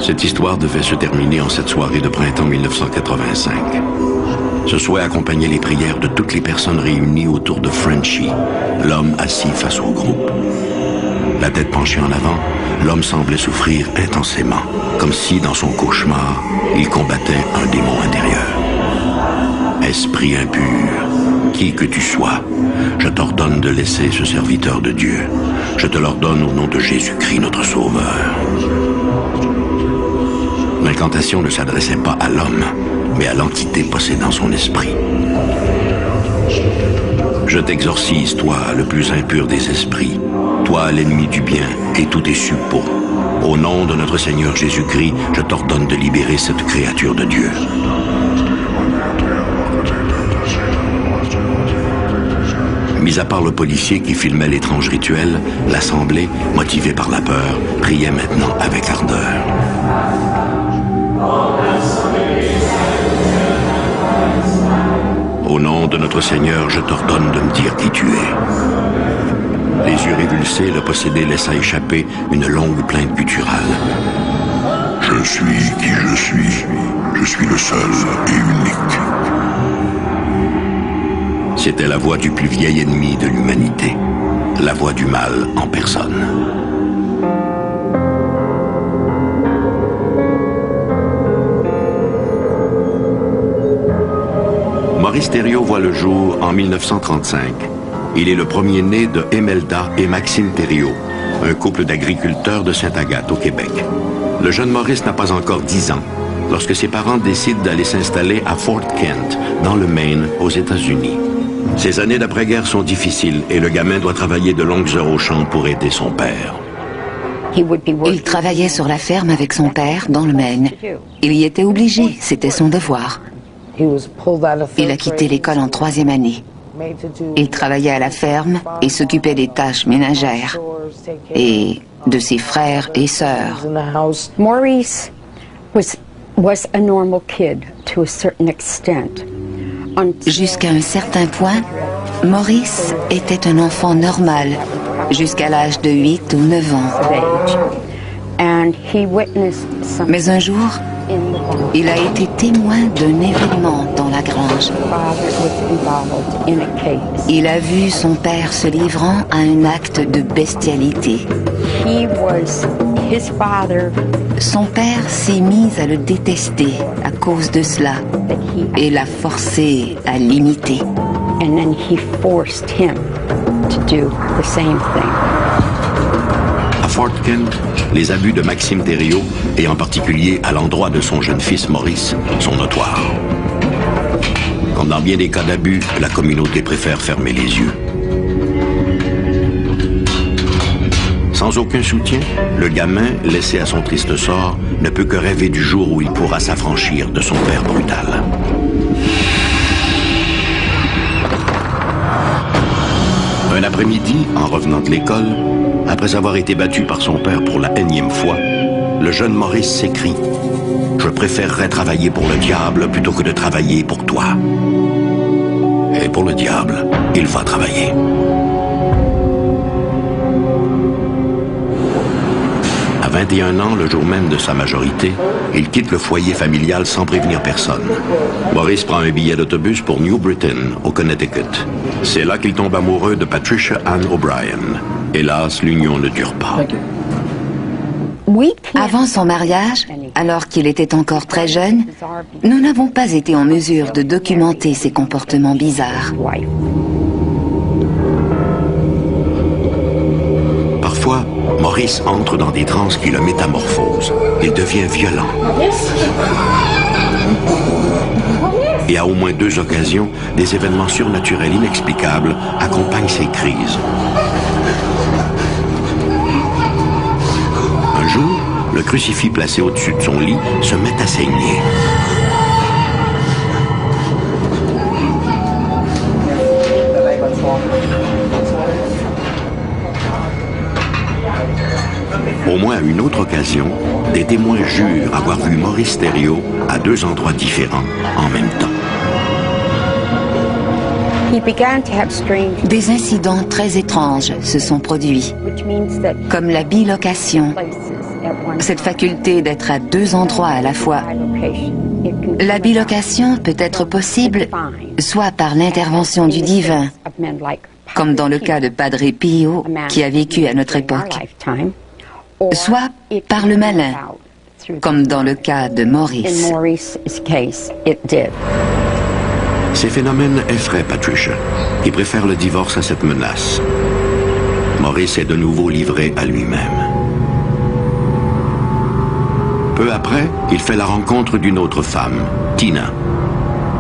Cette histoire devait se terminer en cette soirée de printemps 1985. Ce souhait accompagnait les prières de toutes les personnes réunies autour de Frenchie, l'homme assis face au groupe. La tête penchée en avant, l'homme semblait souffrir intensément, comme si, dans son cauchemar, il combattait un démon intérieur. Esprit impur, qui que tu sois, je t'ordonne de laisser ce serviteur de Dieu. Je te l'ordonne au nom de Jésus-Christ, notre Sauveur. L'incantation ne s'adressait pas à l'homme, mais à l'entité possédant son esprit. Je t'exorcise, toi, le plus impur des esprits, toi, l'ennemi du bien et tous tes suppôts. Au nom de notre Seigneur Jésus-Christ, je t'ordonne de libérer cette créature de Dieu. Mis à part le policier qui filmait l'étrange rituel, l'Assemblée, motivée par la peur, priait maintenant avec ardeur. Au nom de notre Seigneur, je t'ordonne de me dire qui tu es. Les yeux révulsés, le possédé laissa échapper une longue plainte gutturale. Je suis qui je suis. Je suis le seul et unique. C'était la voix du plus vieil ennemi de l'humanité, la voix du mal en personne. Maurice Thériault voit le jour en 1935. Il est le premier-né de Emelda et Maxime Thériault, un couple d'agriculteurs de Sainte-Agathe au Québec. Le jeune Maurice n'a pas encore 10 ans lorsque ses parents décident d'aller s'installer à Fort Kent, dans le Maine, aux États-Unis. Ces années d'après-guerre sont difficiles et le gamin doit travailler de longues heures au champ pour aider son père. Il travaillait sur la ferme avec son père dans le Maine. Il y était obligé, c'était son devoir. Il a quitté l'école en 3e année. Il travaillait à la ferme et s'occupait des tâches ménagères et de ses frères et sœurs. Maurice was a normal kid to a certain extent. Jusqu'à un certain point, Maurice était un enfant normal, jusqu'à l'âge de 8 ou 9 ans. Mais un jour, il a été témoin d'un événement dans la grange. Il a vu son père se livrant à un acte de bestialité. Son père s'est mis à le détester à cause de cela et l'a forcé à l'imiter. À Fort Kent, les abus de Maxime Thériault, et en particulier à l'endroit de son jeune fils Maurice, sont notoires. Comme dans bien des cas d'abus, la communauté préfère fermer les yeux. Sans aucun soutien, le gamin, laissé à son triste sort, ne peut que rêver du jour où il pourra s'affranchir de son père brutal. Un après-midi, en revenant de l'école, après avoir été battu par son père pour la énième fois, le jeune Maurice s'écrie « Je préférerais travailler pour le diable plutôt que de travailler pour toi. » Et pour le diable, il va travailler. À 21 ans, le jour même de sa majorité, il quitte le foyer familial sans prévenir personne. Maurice prend un billet d'autobus pour New Britain, au Connecticut. C'est là qu'il tombe amoureux de Patricia Ann O'Brien. Hélas, l'union ne dure pas. Avant son mariage, alors qu'il était encore très jeune, nous n'avons pas été en mesure de documenter ses comportements bizarres. Parfois, Maurice entre dans des transes qui le métamorphosent. Il devient violent. Et à au moins 2 occasions, des événements surnaturels inexplicables accompagnent ces crises. Un jour, le crucifix placé au-dessus de son lit se met à saigner. Au moins à une autre occasion, des témoins jurent avoir vu Maurice Thériault à 2 endroits différents en même temps. Des incidents très étranges se sont produits, comme la bilocation cette faculté d'être à deux endroits à la fois. La bilocation peut être possible soit par l'intervention du divin, comme dans le cas de Padre Pio qui a vécu à notre époque, soit par le malin, comme dans le cas de Maurice. Ces phénomènes effraient Patricia, qui préfère le divorce à cette menace. Maurice est de nouveau livré à lui-même. Peu après, il fait la rencontre d'une autre femme, Tina.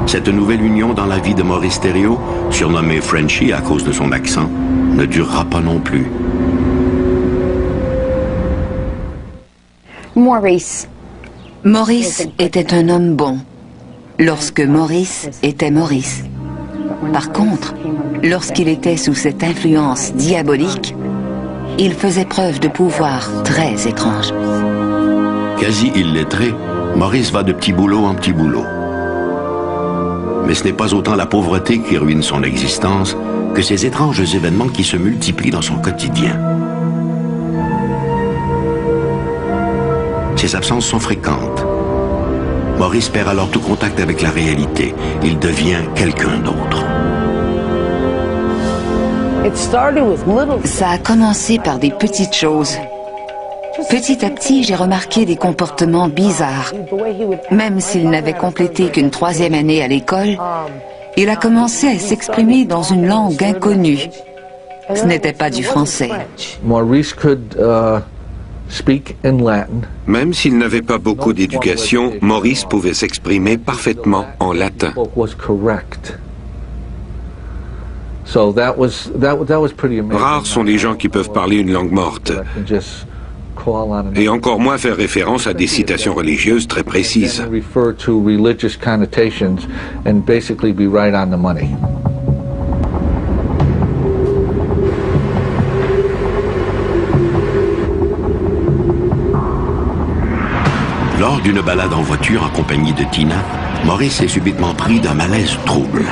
Cette nouvelle union dans la vie de Maurice Thériault, surnommé Frenchy à cause de son accent, ne durera pas non plus. Maurice était un homme bon, lorsque Maurice était Maurice. Par contre, lorsqu'il était sous cette influence diabolique, il faisait preuve de pouvoir très étrange. Quasi illettré, Maurice va de petit boulot en petit boulot. Mais ce n'est pas autant la pauvreté qui ruine son existence que ces étranges événements qui se multiplient dans son quotidien. Ses absences sont fréquentes. Maurice perd alors tout contact avec la réalité. Il devient quelqu'un d'autre. Ça a commencé par des petites choses. Petit à petit, j'ai remarqué des comportements bizarres. Même s'il n'avait complété qu'une 3e année à l'école, il a commencé à s'exprimer dans une langue inconnue. Ce n'était pas du français. Maurice could speak in Latin. Même s'il n'avait pas beaucoup d'éducation, Maurice pouvait s'exprimer parfaitement en latin. Rares sont les gens qui peuvent parler une langue morte, et encore moins faire référence à des citations religieuses très précises. Lors d'une balade en voiture en compagnie de Tina, Maurice est subitement pris d'un malaise trouble.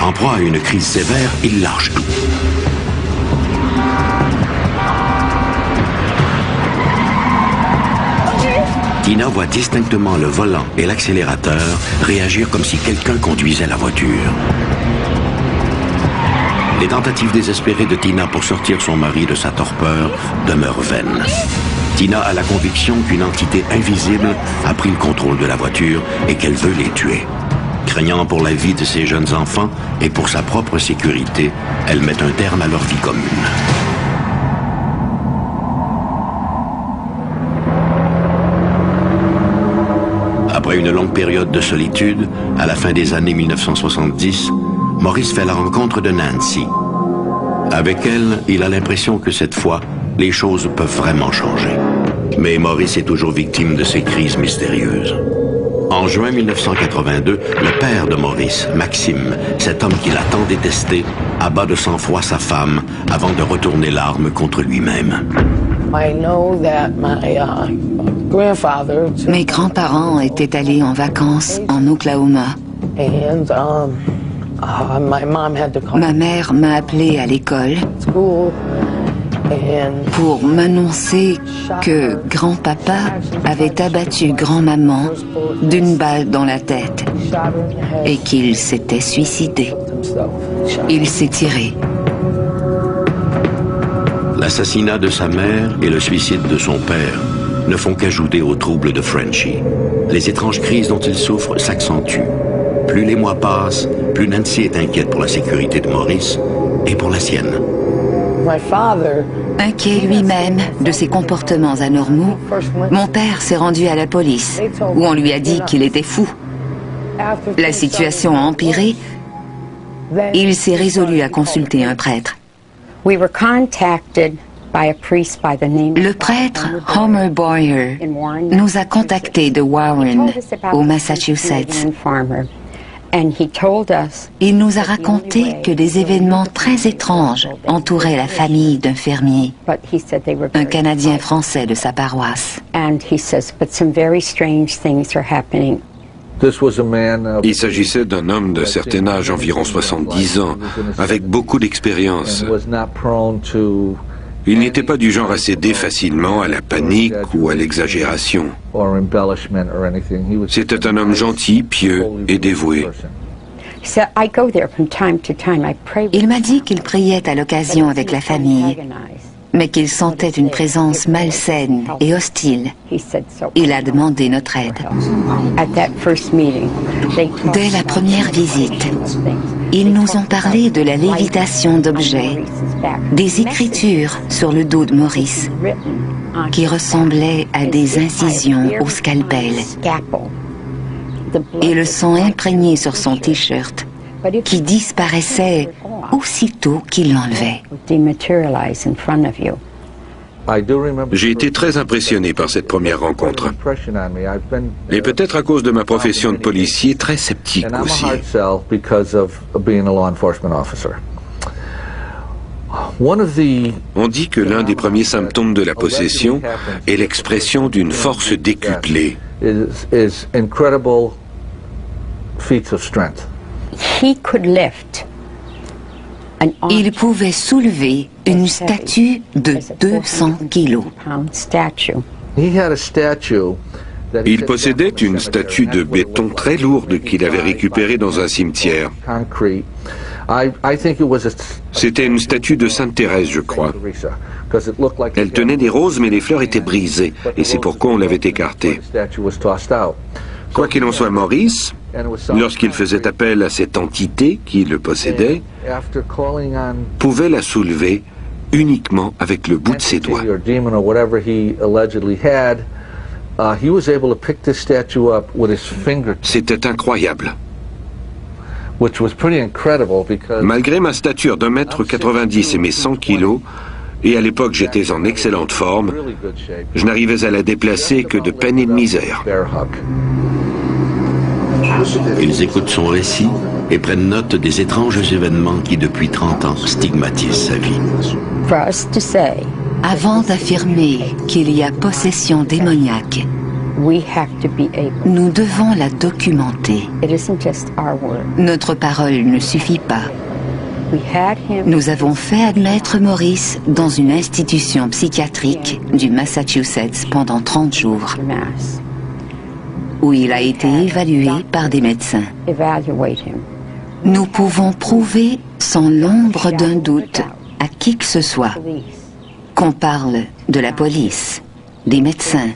En proie à une crise sévère, il lâche tout. Tina voit distinctement le volant et l'accélérateur réagir comme si quelqu'un conduisait la voiture. Les tentatives désespérées de Tina pour sortir son mari de sa torpeur demeurent vaines. Tina a la conviction qu'une entité invisible a pris le contrôle de la voiture et qu'elle veut les tuer. Craignant pour la vie de ses jeunes enfants et pour sa propre sécurité, elle met un terme à leur vie commune. Après une longue période de solitude, à la fin des années 1970, Maurice fait la rencontre de Nancy. Avec elle, il a l'impression que cette fois, les choses peuvent vraiment changer. Mais Maurice est toujours victime de ces crises mystérieuses. En juin 1982, le père de Maurice, Maxime, cet homme qu'il a tant détesté, abat de sang-froid sa femme avant de retourner l'arme contre lui-même. Mes grands-parents étaient allés en vacances en Oklahoma. Ma mère m'a appelé à l'école pour m'annoncer que grand-papa avait abattu grand-maman d'une balle dans la tête et qu'il s'était suicidé. Il s'est tiré. L'assassinat de sa mère et le suicide de son père ne font qu'ajouter aux troubles de Frenchy. Les étranges crises dont il souffre s'accentuent. Plus les mois passent, plus Nancy est inquiète pour la sécurité de Maurice et pour la sienne. Inquiet lui-même de ses comportements anormaux, mon père s'est rendu à la police, où on lui a dit qu'il était fou. La situation a empiré. Il s'est résolu à consulter un prêtre. Le prêtre Homer Boyer nous a contactés de Warren, au Massachusetts. Il nous a raconté que des événements très étranges entouraient la famille d'un fermier, un Canadien français de sa paroisse. Il s'agissait d'un homme de certain âge, environ 70 ans, avec beaucoup d'expérience. Il n'était pas du genre à céder facilement à la panique ou à l'exagération. C'était un homme gentil, pieux et dévoué. Il m'a dit qu'il priait à l'occasion avec la famille, mais qu'il sentait une présence malsaine et hostile. Il a demandé notre aide. Dès la première visite, ils nous ont parlé de la lévitation d'objets, des écritures sur le dos de Maurice, qui ressemblaient à des incisions au scalpel, et le sang imprégné sur son t-shirt, qui disparaissait aussitôt qu'il l'enlevait. J'ai été très impressionné par cette première rencontre. Et peut-être à cause de ma profession de policier, très sceptique aussi. On dit que l'un des premiers symptômes de la possession est l'expression d'une force décuplée. Il pouvait soulever une statue de 200 kilos. Il possédait une statue de béton très lourde qu'il avait récupérée dans un cimetière. C'était une statue de Sainte Thérèse, je crois. Elle tenait des roses, mais les fleurs étaient brisées, et c'est pourquoi on l'avait écartée. Quoi qu'il en soit, Maurice, lorsqu'il faisait appel à cette entité qui le possédait, pouvait la soulever uniquement avec le bout de ses doigts. C'était incroyable. Malgré ma stature d'1,90 m et mes 100 kilos, et à l'époque j'étais en excellente forme, je n'arrivais à la déplacer que de peine et de misère. Ils écoutent son récit et prennent note des étranges événements qui, depuis 30 ans, stigmatisent sa vie. Avant d'affirmer qu'il y a possession démoniaque, nous devons la documenter. Notre parole ne suffit pas. Nous avons fait admettre Maurice dans une institution psychiatrique du Massachusetts pendant 30 jours, où il a été évalué par des médecins. Nous pouvons prouver sans l'ombre d'un doute à qui que ce soit qu'on parle de la police, des médecins,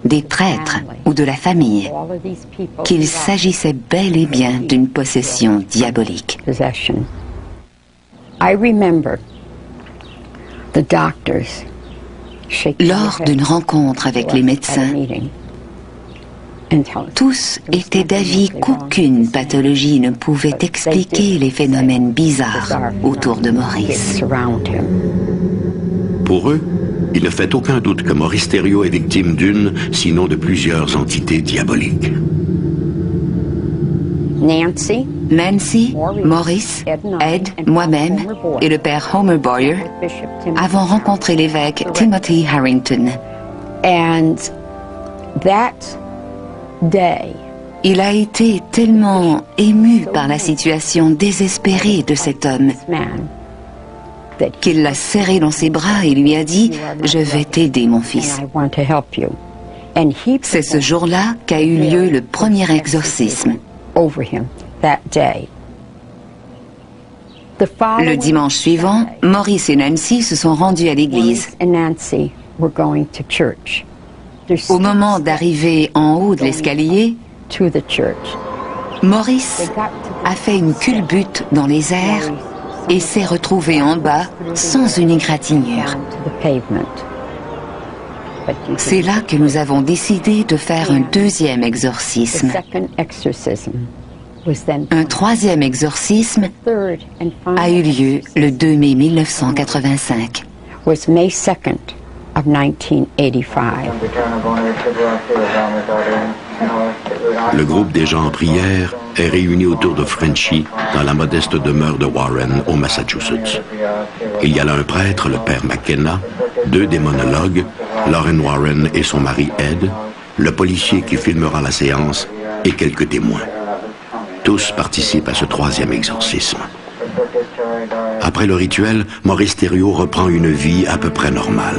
des prêtres ou de la famille, qu'il s'agissait bel et bien d'une possession diabolique. Lors d'une rencontre avec les médecins, tous étaient d'avis qu'aucune pathologie ne pouvait expliquer les phénomènes bizarres autour de Maurice. Pour eux, il ne fait aucun doute que Maurice Thériault est victime d'une, sinon de plusieurs entités diaboliques. Nancy, Maurice, Ed, moi-même et le père Homer Boyer avons rencontré l'évêque Timothy Harrington. Il a été tellement ému par la situation désespérée de cet homme qu'il l'a serré dans ses bras et lui a dit « Je vais t'aider, mon fils ». C'est ce jour-là qu'a eu lieu le premier exorcisme. Le dimanche suivant, Maurice et Nancy se sont rendus à l'église. Au moment d'arriver en haut de l'escalier, Maurice a fait une culbute dans les airs et s'est retrouvé en bas sans une égratignure. C'est là que nous avons décidé de faire un deuxième exorcisme. Un troisième exorcisme a eu lieu le 2 mai 1985. Le groupe des gens en prière est réuni autour de Frenchy dans la modeste demeure de Warren, au Massachusetts. Il y a là un prêtre, le père McKenna, 2 démonologues, Lauren Warren et son mari Ed, le policier qui filmera la séance et quelques témoins. Tous participent à ce troisième exorcisme. Après le rituel, Maurice Thériault reprend une vie à peu près normale.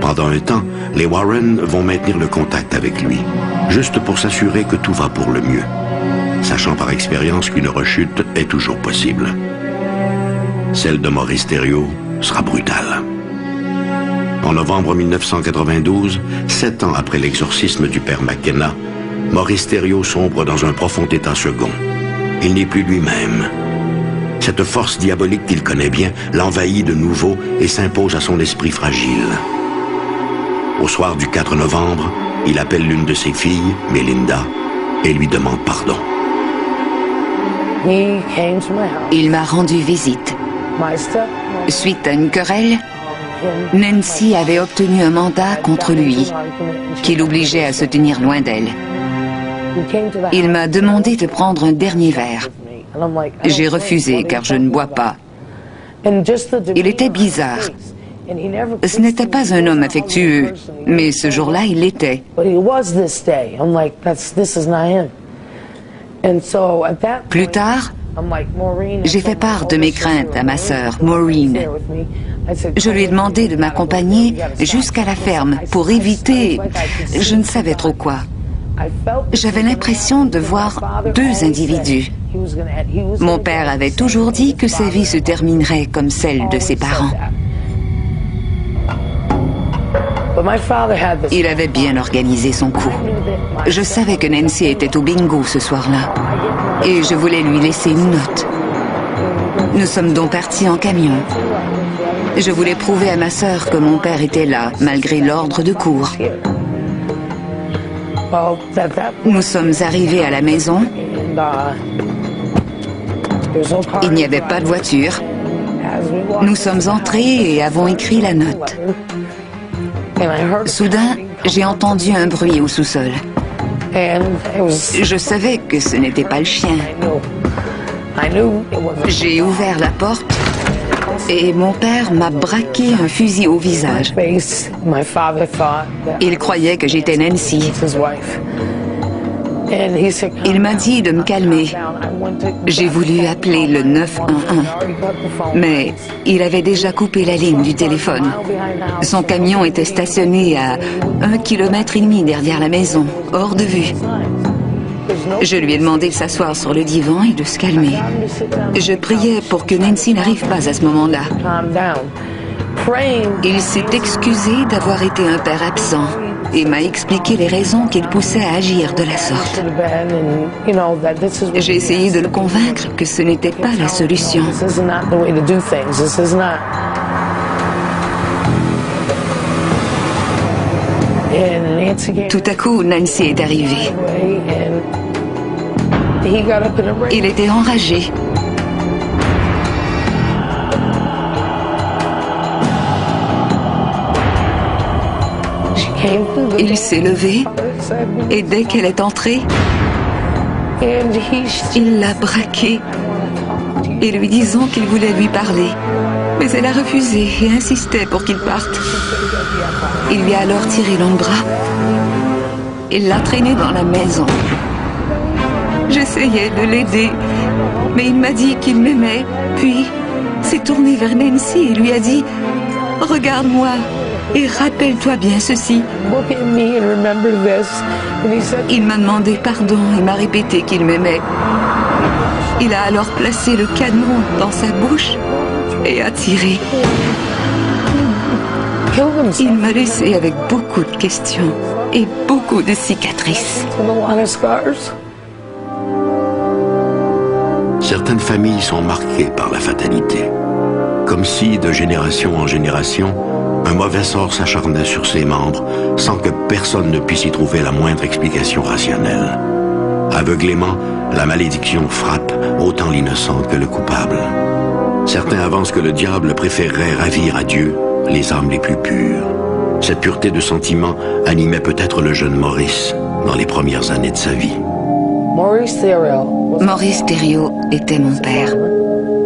Pendant un temps, les Warren vont maintenir le contact avec lui, juste pour s'assurer que tout va pour le mieux, sachant par expérience qu'une rechute est toujours possible. Celle de Maurice Thériault sera brutale. En novembre 1992, 7 ans après l'exorcisme du père McKenna, Maurice Thériault sombre dans un profond état second. Il n'est plus lui-même. Cette force diabolique qu'il connaît bien l'envahit de nouveau et s'impose à son esprit fragile. Au soir du 4 novembre, il appelle l'une de ses filles, Melinda, et lui demande pardon. Il m'a rendu visite. Suite à une querelle, Nancy avait obtenu un mandat contre lui, qui l'obligeait à se tenir loin d'elle. Il m'a demandé de prendre un dernier verre. J'ai refusé car je ne bois pas. Il était bizarre. Ce n'était pas un homme affectueux, mais ce jour-là, il l'était. Plus tard, j'ai fait part de mes craintes à ma sœur, Maureen. Je lui ai demandé de m'accompagner jusqu'à la ferme pour éviter, je ne savais trop quoi. J'avais l'impression de voir deux individus. Mon père avait toujours dit que sa vie se terminerait comme celle de ses parents. Il avait bien organisé son coup. Je savais que Nancy était au bingo ce soir-là et je voulais lui laisser une note. Nous sommes donc partis en camion. Je voulais prouver à ma sœur que mon père était là, malgré l'ordre de cour. Nous sommes arrivés à la maison. Il n'y avait pas de voiture. Nous sommes entrés et avons écrit la note. Soudain, j'ai entendu un bruit au sous-sol. Je savais que ce n'était pas le chien. J'ai ouvert la porte et mon père m'a braqué un fusil au visage. Il croyait que j'étais Nancy. Il m'a dit de me calmer. J'ai voulu appeler le 911, mais il avait déjà coupé la ligne du téléphone. Son camion était stationné à 1,5 km derrière la maison, hors de vue. Je lui ai demandé de s'asseoir sur le divan et de se calmer. Je priais pour que Nancy n'arrive pas à ce moment-là. Il s'est excusé d'avoir été un père absent et m'a expliqué les raisons qui le poussaient à agir de la sorte. J'ai essayé de le convaincre que ce n'était pas la solution. Tout à coup, Nancy est arrivée. Il était enragé. Il s'est levé et dès qu'elle est entrée, il l'a braquée et lui disant qu'il voulait lui parler. Mais elle a refusé et insistait pour qu'il parte. Il lui a alors tiré dans le bras. Il l'a traîné dans la maison. J'essayais de l'aider, mais il m'a dit qu'il m'aimait. Puis s'est tourné vers Nancy et lui a dit « Regarde-moi et rappelle-toi bien ceci. » Il m'a demandé pardon et m'a répété qu'il m'aimait. Il a alors placé le canon dans sa bouche et a tiré. Il m'a laissé avec beaucoup de questions et beaucoup de cicatrices. Certaines familles sont marquées par la fatalité. Comme si, de génération en génération, un mauvais sort s'acharnait sur ses membres sans que personne ne puisse y trouver la moindre explication rationnelle. Aveuglément, la malédiction frappe autant l'innocent que le coupable. Certains avancent que le diable préférerait ravir à Dieu les âmes les plus pures. Cette pureté de sentiment animait peut-être le jeune Maurice dans les premières années de sa vie. Maurice Thériault était mon père.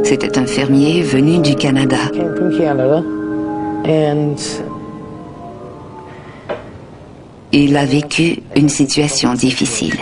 C'était un fermier venu du Canada. Il a vécu une situation difficile.